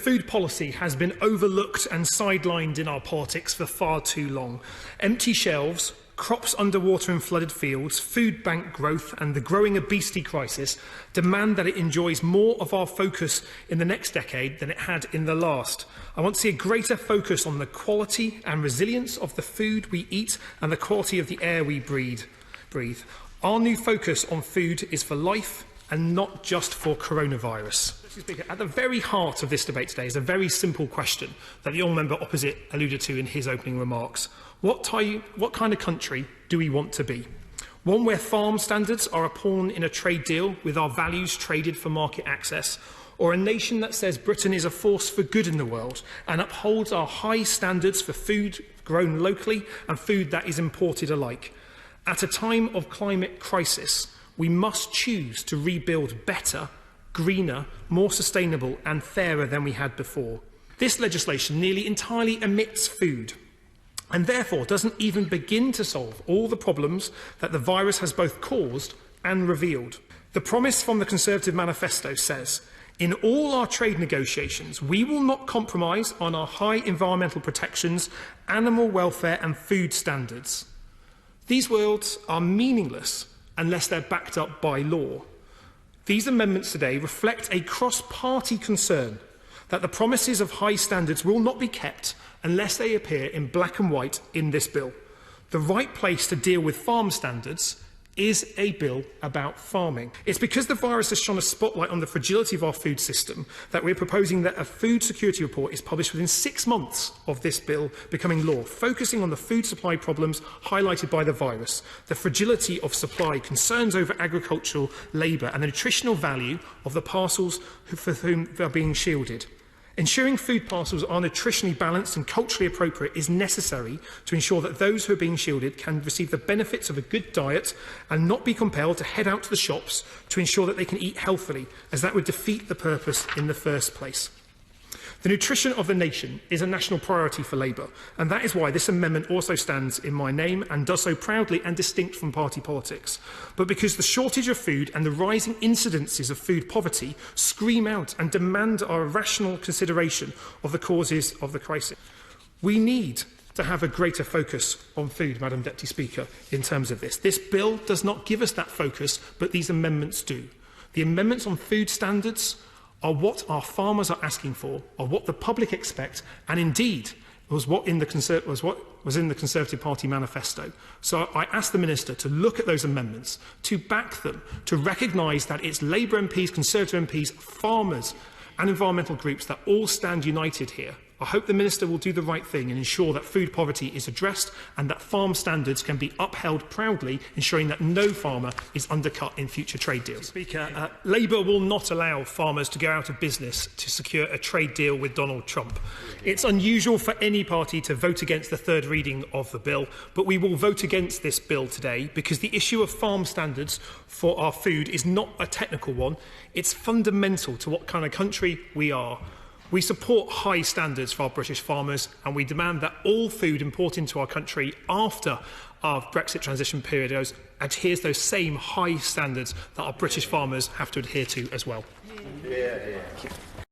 food policy has been overlooked and sidelined in our politics for far too long. Empty shelves, crops underwater in flooded fields, food bank growth and the growing obesity crisis demand that it enjoys more of our focus in the next decade than it had in the last. I want to see a greater focus on the quality and resilience of the food we eat and the quality of the air we breathe. Our new focus on food is for life and not just for coronavirus. Mr. Speaker, at the very heart of this debate today is a very simple question that the honourable member opposite alluded to in his opening remarks. What kind of country do we want to be? One where farm standards are a pawn in a trade deal with our values traded for market access, or a nation that says Britain is a force for good in the world and upholds our high standards for food grown locally and food that is imported alike? At a time of climate crisis, we must choose to rebuild better, greener, more sustainable and fairer than we had before. This legislation nearly entirely omits food and therefore doesn't even begin to solve all the problems that the virus has both caused and revealed. The promise from the Conservative manifesto says, in all our trade negotiations, we will not compromise on our high environmental protections, animal welfare and food standards. These words are meaningless unless they're backed up by law. These amendments today reflect a cross-party concern that the promises of high standards will not be kept unless they appear in black and white in this bill. The right place to deal with farm standards is a bill about farming. It's because the virus has shone a spotlight on the fragility of our food system that we're proposing that a food security report is published within 6 months of this bill becoming law, focusing on the food supply problems highlighted by the virus, the fragility of supply, concerns over agricultural labour and the nutritional value of the parcels for whom they are being shielded. Ensuring food parcels are nutritionally balanced and culturally appropriate is necessary to ensure that those who are being shielded can receive the benefits of a good diet and not be compelled to head out to the shops to ensure that they can eat healthily, as that would defeat the purpose in the first place. The nutrition of the nation is a national priority for Labour, and that is why this amendment also stands in my name and does so proudly and distinct from party politics. But because the shortage of food and the rising incidences of food poverty scream out and demand our rational consideration of the causes of the crisis. We need to have a greater focus on food, Madam Deputy Speaker, in terms of this. This bill does not give us that focus, but these amendments do. The amendments on food standards are what our farmers are asking for, are what the public expect, and indeed was what was in the Conservative Party manifesto. So I ask the Minister to look at those amendments, to back them, to recognise that it's Labour MPs, Conservative MPs, farmers and environmental groups that all stand united here. I hope the Minister will do the right thing and ensure that food poverty is addressed and that farm standards can be upheld proudly, ensuring that no farmer is undercut in future trade deals. Speaker, Labour will not allow farmers to go out of business to secure a trade deal with Donald Trump. It's unusual for any party to vote against the third reading of the bill, but we will vote against this bill today because the issue of farm standards for our food is not a technical one. It's fundamental to what kind of country we are. We support high standards for our British farmers and we demand that all food imported into our country after our Brexit transition period adheres those same high standards that our British farmers have to adhere to as well. Yeah.